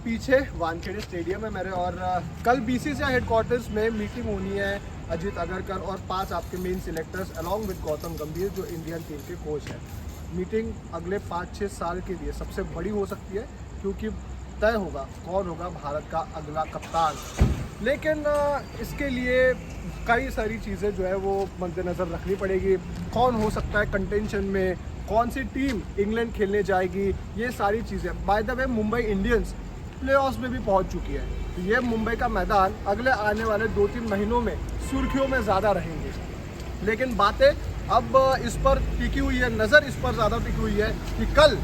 पीछे वानखेड़े स्टेडियम है मेरे, और कल बीसीसीआई हेडक्वार्टर्स में मीटिंग होनी है अजीत अगरकर और 5 आपके main selectors along with Gautam गंभीर जो इंडियन टीम के कोच हैं। मीटिंग अगले 5-6 साल के लिए सबसे बड़ी हो सकती है, क्योंकि तय होगा कौन होगा भारत का अगला कप्तान। लेकिन इसके लिए कई सारी चीज़ें जो है वो मद्देनज़र रखनी पड़ेगी। कौन हो सकता है कंटेंशन में, कौन सी टीम इंग्लैंड खेलने जाएगी, ये सारी चीज़ें। Bye the way Mumbai Indians playoffs में भी पहुंच चुकी है, तो ये मुंबई का मैदान अगले आने वाले 2-3 महीनों में सुर्खियों में ज़्यादा रहेंगे। लेकिन बातें अब इस पर टिकी हुई है, नज़र इस पर ज़्यादा टिकी हुई है कि कल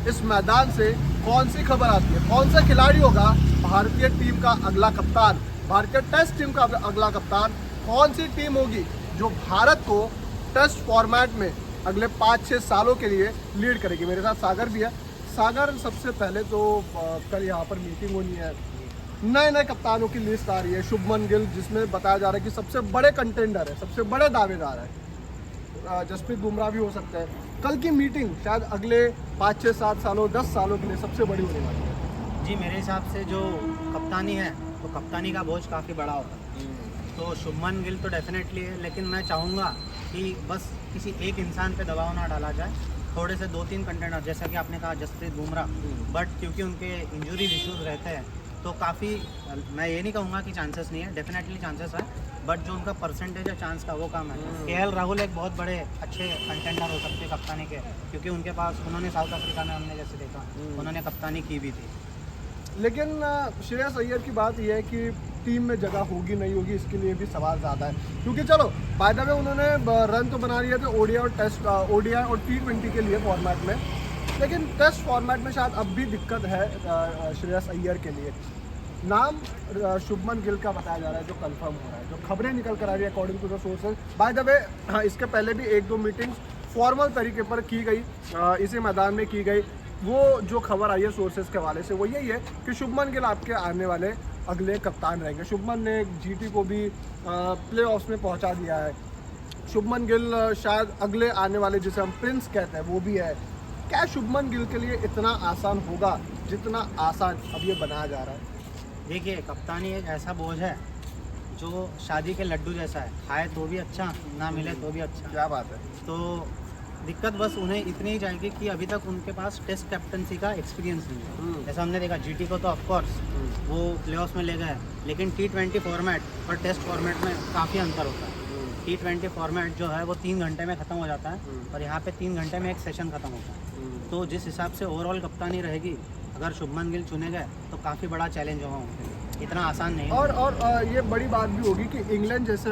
इस मैदान से कौन सी खबर आती है, कौन सा खिलाड़ी होगा भारतीय टीम का अगला कप्तान, भारतीय टेस्ट टीम का अगला कप्तान। कौन सी टीम होगी जो भारत को टेस्ट फॉर्मेट में अगले 5-6 सालों के लिए लीड करेगी। मेरे साथ सागर भी है। सागर, सबसे पहले तो कल यहाँ पर मीटिंग होनी है, नए कप्तानों की लिस्ट आ रही है। शुभमन गिल, जिसमें बताया जा रहा है कि सबसे बड़े कंटेंडर है, सबसे बड़े दावेदार है। जसप्रीत बुमराह भी हो सकता है। कल की मीटिंग शायद अगले 5-6-7 सालों 10 सालों के लिए सबसे बड़ी होने वाली है। जी, मेरे हिसाब से जो कप्तानी है तो कप्तानी का बोझ काफ़ी बड़ा होता है, तो शुभमन गिल तो डेफिनेटली है, लेकिन मैं चाहूँगा कि बस किसी एक इंसान पे दबाव ना डाला जाए। थोड़े से 2-3 कंटेंडर, जैसा कि आपने कहा जसप्रीत बुमराह, बट क्योंकि उनके इंजरी इश्यूज रहते हैं तो काफ़ी, मैं ये नहीं कहूँगा कि चांसेस नहीं है, डेफिनेटली चांसेस है, बट जो उनका परसेंटेज है चांस का वो कम है। केएल राहुल एक बहुत बड़े अच्छे कंटेंडर हो सकते हैं कप्तानी के, क्योंकि उनके पास, उन्होंने साउथ अफ्रीका में हमने जैसे देखा उन्होंने कप्तानी की भी थी। लेकिन श्रेयस अय्यर की बात यह है कि टीम में जगह होगी नहीं होगी, इसके लिए भी सवाल ज़्यादा है। क्योंकि चलो बाय द वे उन्होंने रन तो बना लिए थे ओडीआई और टेस्ट, ओडीआई और T20 के लिए फॉर्मेट में, लेकिन टेस्ट फॉर्मेट में शायद अब भी दिक्कत है श्रेयस अय्यर के लिए। नाम शुभमन गिल का बताया जा रहा है जो कंफर्म हो रहा है, जो खबरें निकल कर आ रही है according to the sources. By the way इसके पहले भी 1-2 मीटिंग्स फॉर्मल तरीके पर की गई, इसी मैदान में की गई। वो जो खबर आई है सोर्सेज के हवाले से वो यही है कि शुभमन गिल आपके आने वाले अगले कप्तान रहेंगे। शुभमन ने जीटी को भी प्लेऑफ्स में पहुंचा दिया है। शुभमन गिल शायद अगले आने वाले, जिसे हम प्रिंस कहते हैं, वो भी है। क्या शुभमन गिल के लिए इतना आसान होगा जितना आसान अब ये बनाया जा रहा है? देखिए, कप्तानी एक ऐसा बोझ है जो शादी के लड्डू जैसा है, खाए तो भी अच्छा, ना मिले तो भी अच्छा। क्या बात है। तो दिक्कत बस उन्हें इतनी ही जाएगी कि अभी तक उनके पास टेस्ट कैप्टनसी का एक्सपीरियंस नहीं है। जैसा हमने देखा जीटी को तो ऑफकोर्स वो प्लेऑफ्स में ले गए, लेकिन T20 फॉर्मेट और टेस्ट फॉर्मेट में काफ़ी अंतर होता है। T20 फॉर्मेट जो है वो 3 घंटे में ख़त्म हो जाता है और यहाँ पे 3 घंटे में एक सेशन ख़त्म होता है। तो जिस हिसाब से ओवरऑल कप्तानी रहेगी, अगर शुभमन गिल चुने गए तो काफ़ी बड़ा चैलेंज होगा उनके लिए, इतना आसान नहीं है। और ये बड़ी बात भी होगी कि इंग्लैंड जैसे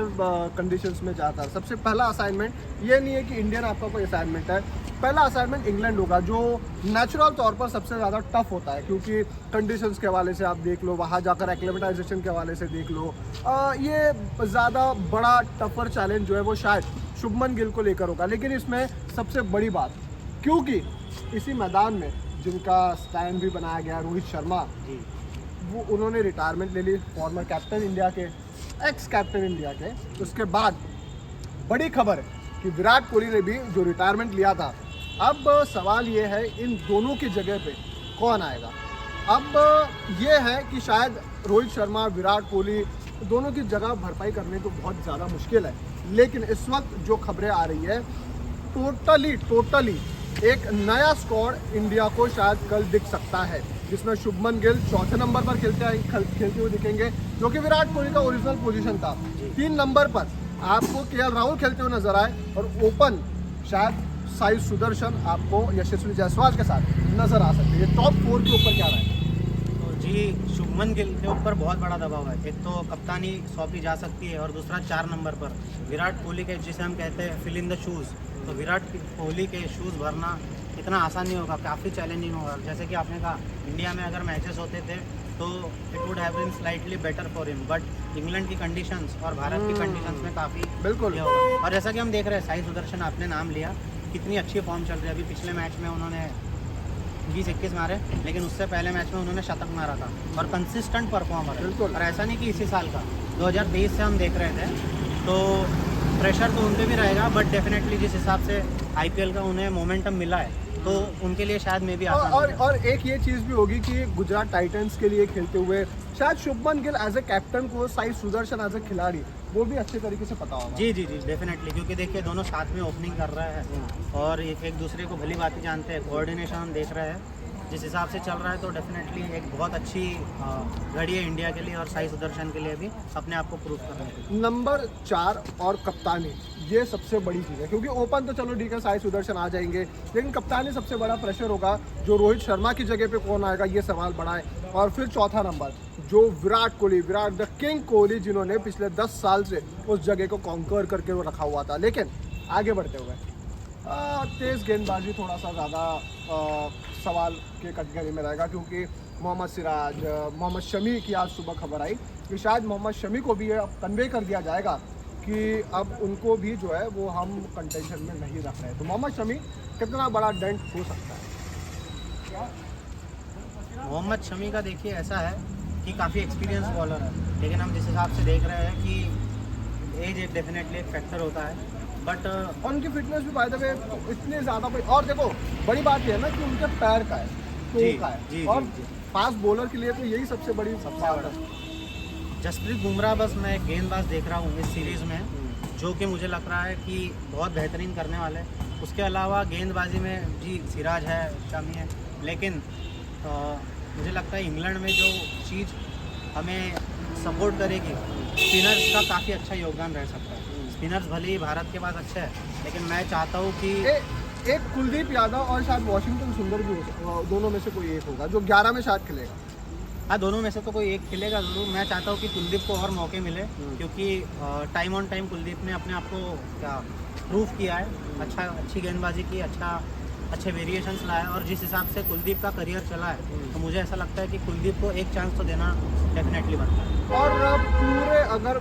कंडीशंस में जाता है, सबसे पहला असाइनमेंट ये नहीं है कि इंडियन आपका कोई असाइनमेंट है, पहला असाइनमेंट इंग्लैंड होगा, जो नेचुरल तौर पर सबसे ज़्यादा टफ होता है। क्योंकि कंडीशंस के हवाले से आप देख लो, वहाँ जाकर एक्लेमेटाइजेशन के हवाले से देख लो, ये ज़्यादा बड़ा टफर चैलेंज जो है वो शायद शुभमन गिल को लेकर होगा। लेकिन इसमें सबसे बड़ी बात, क्योंकि इसी मैदान में जिनका स्टैंड भी बनाया गया, रोहित शर्मा जी, वो उन्होंने रिटायरमेंट ले ली, फॉर्मर कैप्टन इंडिया के, एक्स कैप्टन इंडिया के। उसके बाद बड़ी खबर है कि विराट कोहली ने भी जो रिटायरमेंट लिया था। अब सवाल ये है इन दोनों की जगह पे कौन आएगा। अब ये है कि शायद रोहित शर्मा, विराट कोहली दोनों की जगह भरपाई करने तो बहुत ज़्यादा मुश्किल है। लेकिन इस वक्त जो खबरें आ रही है, टोटली एक नया स्क्वाड इंडिया को शायद कल दिख सकता है, जिसमें शुभमन गिल चौथे नंबर पर खेलते हुए दिखेंगे, जो कि विराट कोहली का ओरिजिनल पोजीशन था। 3 नंबर पर आपको केएल राहुल खेलते हुए नजर आए, और ओपन शायद साई सुदर्शन आपको यशस्वी जायसवाल के साथ नजर आ सकते हैं। ये टॉप 4 के ऊपर क्या रहा है? तो जी, शुभमन गिल के ऊपर बहुत बड़ा दबाव है। एक तो कप्तानी सौंपी जा सकती है, और दूसरा 4 नंबर पर विराट कोहली के, जिसे हम कहते हैं फिल इन द शूज़, तो विराट कोहली के शूज़ भरना इतना आसान नहीं होगा, काफ़ी चैलेंजिंग होगा। जैसे कि आपने कहा, इंडिया में अगर मैचेस होते थे तो it would have been slightly better for him, but England की कंडीशंस और भारत की कंडीशंस में काफ़ी बिल्कुल होगा। और जैसा कि हम देख रहे हैं, साई सुदर्शन आपने नाम लिया, कितनी अच्छी फॉर्म चल रही है। अभी पिछले मैच में उन्होंने 20-21 मारे, लेकिन उससे पहले मैच में उन्होंने शतक मारा था, और कंसिस्टेंट परफॉर्मर है। बिल्कुल। और ऐसा नहीं कि इसी साल का, 2023 से हम देख रहे थे, तो प्रेशर तो उन पर भी रहेगा, बट डेफिनेटली जिस हिसाब से IPL का उन्हें मोमेंटम मिला है, तो उनके लिए शायद मे भी और, आसान हो और जाए। और एक ये चीज़ भी होगी कि गुजरात टाइटंस के लिए खेलते हुए शायद Shubman Gill as a captain को साई सुदर्शन एज ए खिलाड़ी वो भी अच्छे तरीके से पता होगा। जी जी जी डेफिनेटली, क्योंकि देखिए दोनों साथ में ओपनिंग कर रहे हैं और एक दूसरे को भली बात जानते हैं, कोऑर्डिनेशन हम देख रहे हैं जिस हिसाब से चल रहा है, तो डेफिनेटली एक बहुत अच्छी घड़ी है इंडिया के लिए और साई सुदर्शन के लिए भी अपने आप को प्रूव करने के लिए। नंबर 4 और कप्तानी, ये सबसे बड़ी चीज़ है क्योंकि ओपन तो चलो ठीक है साई सुदर्शन आ जाएंगे, लेकिन कप्तानी सबसे बड़ा प्रेशर होगा। जो रोहित शर्मा की जगह पे कौन आएगा ये सवाल बड़ा है। और फिर चौथा नंबर जो विराट कोहली, विराट द किंग कोहली, जिन्होंने पिछले 10 साल से उस जगह को कॉन्कर करके वो रखा हुआ था। लेकिन आगे बढ़ते हुए तेज़ गेंदबाजी थोड़ा सा ज़्यादा सवाल के कटघरे में रहेगा क्योंकि मोहम्मद सिराज, मोहम्मद शमी की आज सुबह खबर आई कि शायद मोहम्मद शमी को भी अब कन्वे कर दिया जाएगा कि अब उनको भी जो है वो हम कंटेंशन में नहीं रख रहे हैं। तो मोहम्मद शमी कितना बड़ा डेंट हो सकता है? मोहम्मद शमी का देखिए ऐसा है कि काफ़ी एक्सपीरियंस बॉलर है, लेकिन हम जिस हिसाब से देख रहे हैं कि एज एक डेफिनेटली एक फैक्टर होता है, बट और उनकी फिटनेस भी बाय द वे इतने ज़्यादा कोई, और देखो बड़ी बात यह है ना कि उनके पैर का है, जी, टो का जी, है, और जी, जी। फास्ट बॉलर के लिए तो यही सबसे बड़ी बात है। जसप्रीत बुमराह बस मैं एक गेंदबाज देख रहा हूँ इस सीरीज़ में जो कि मुझे लग रहा है कि बहुत बेहतरीन करने वाले हैं। उसके अलावा गेंदबाजी में जी सिराज है, शमी है, लेकिन मुझे लगता है इंग्लैंड में जो चीज़ हमें सपोर्ट करेगी, स्पिनर्स का काफ़ी अच्छा योगदान रह सकता है। स्पिनर्स भले ही भारत के पास अच्छे हैं, लेकिन मैं चाहता हूँ कि एक कुलदीप यादव और शायद वॉशिंगटन सुंदर भी हो सकता, दोनों में से कोई एक होगा जो 11 में शायद खेलेगा। हाँ, दोनों में से तो कोई एक खेलेगा जरूर। मैं चाहता हूँ कि कुलदीप को और मौके मिले क्योंकि टाइम ऑन टाइम कुलदीप ने अपने आप को क्या प्रूव किया है, अच्छी गेंदबाजी की, अच्छे वेरिएशंस लाए, और जिस हिसाब से कुलदीप का करियर चला है तो मुझे ऐसा लगता है कि कुलदीप को एक चांस तो देना डेफिनेटली बनता है। और पूरे अगर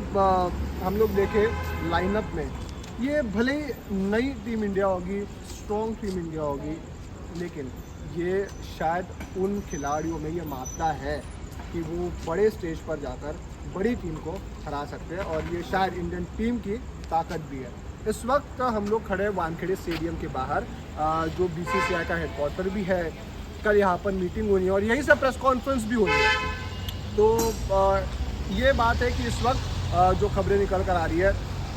हम लोग देखें लाइनअप में, ये भले ही नई टीम इंडिया होगी, स्ट्रॉन्ग टीम इंडिया होगी, लेकिन ये शायद उन खिलाड़ियों में ये मापता है कि वो बड़े स्टेज पर जाकर बड़ी टीम को हरा सकते हैं, और ये शायद इंडियन टीम की ताकत भी है। इस वक्त हम लोग खड़े हैं वानखेड़े स्टेडियम के बाहर, जो BCCI का हेडक्वार्टर भी है। कल यहाँ पर मीटिंग होनी है और यहीं से प्रेस कॉन्फ्रेंस भी होनी है। तो ये बात है कि इस वक्त जो खबरें निकल कर आ रही है,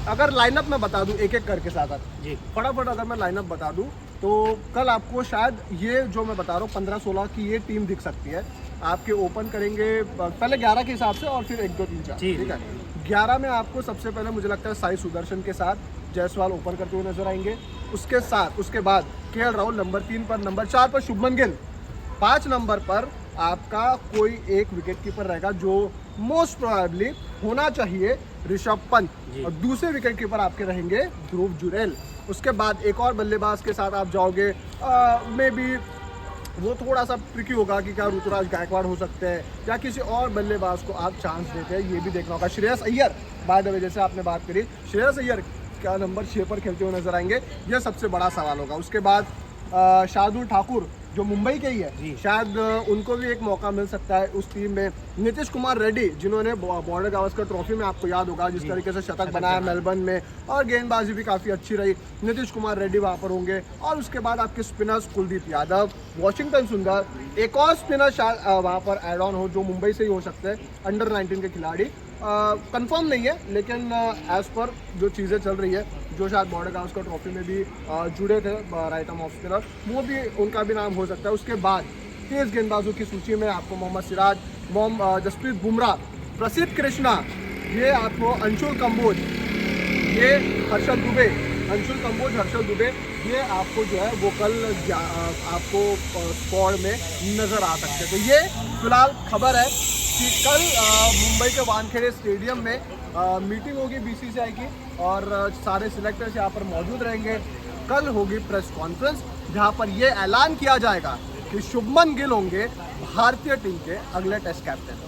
अगर लाइनअप मैं बता दूं एक एक करके सागर जी फटाफट, अगर मैं लाइनअप बता दूं तो कल आपको शायद ये जो मैं बता रहा हूँ 15-16 की ये टीम दिख सकती है। आपके ओपन करेंगे पहले 11 के हिसाब से और फिर 1, 2, 3, 4, जी, ठीक है। 11 में आपको सबसे पहले मुझे लगता है साई सुदर्शन के साथ जायसवाल ओपन करते हुए नजर आएंगे। उसके बाद KL राहुल नंबर 3 पर, नंबर 4 पर शुभमन गिल, 5 नंबर पर आपका कोई एक विकेट कीपर रहेगा जो मोस्ट प्रोबेबली होना चाहिए ऋषभ पंत, और दूसरे विकेट कीपर आपके रहेंगे ध्रुव जुरेल। उसके बाद एक और बल्लेबाज के साथ आप जाओगे, मे बी वो थोड़ा सा ट्रिकी होगा कि क्या ऋतुराज गायकवाड़ हो सकते हैं या किसी और बल्लेबाज को आप चांस देते हैं, ये भी देखना होगा। श्रेयस अय्यर, बाय द वे जैसे आपने बात करी, श्रेयस अय्यर क्या नंबर 6 पर खेलते हुए नजर आएंगे, यह सबसे बड़ा सवाल होगा। उसके बाद शार्दुल ठाकुर जो मुंबई के ही है, शायद उनको भी एक मौका मिल सकता है उस टीम में। नीतीश कुमार रेड्डी, जिन्होंने बॉर्डर गावस्कर ट्रॉफी में आपको याद होगा जिस तरीके से शतक बनाया मेलबर्न में, और गेंदबाजी भी काफ़ी अच्छी रही, नीतीश कुमार रेड्डी वहाँ पर होंगे। और उसके बाद आपके स्पिनर्स कुलदीप यादव, वॉशिंगटन सुंदर, एक और स्पिनर शायद वहाँ पर एड ऑन हो जो मुंबई से ही हो सकते हैं, अंडर 19 के खिलाड़ी, कंफर्म नहीं है लेकिन एज पर जो चीज़ें चल रही है, जो शायद बॉर्डर गावस्कर ट्रॉफी में भी जुड़े थे राइट आर्म ऑफ स्पिनर, वो भी उनका भी नाम हो सकता है। उसके बाद तेज गेंदबाजों की सूची में आपको मोहम्मद सिराज, जसप्रीत बुमराह, प्रसिद्ध कृष्णा, ये आपको अंशुल कंबोज, ये हर्षल दुबे, ये आपको जो है वो कल आपको स्क्वाड में नज़र आ सकते हैं। तो ये फिलहाल खबर है कि कल मुंबई के वानखेड़े स्टेडियम में मीटिंग होगी BCCI की और सारे सिलेक्टर्स यहाँ पर मौजूद रहेंगे। कल होगी प्रेस कॉन्फ्रेंस जहाँ पर ये ऐलान किया जाएगा कि शुभमन गिल होंगे भारतीय टीम के अगले टेस्ट कैप्टन।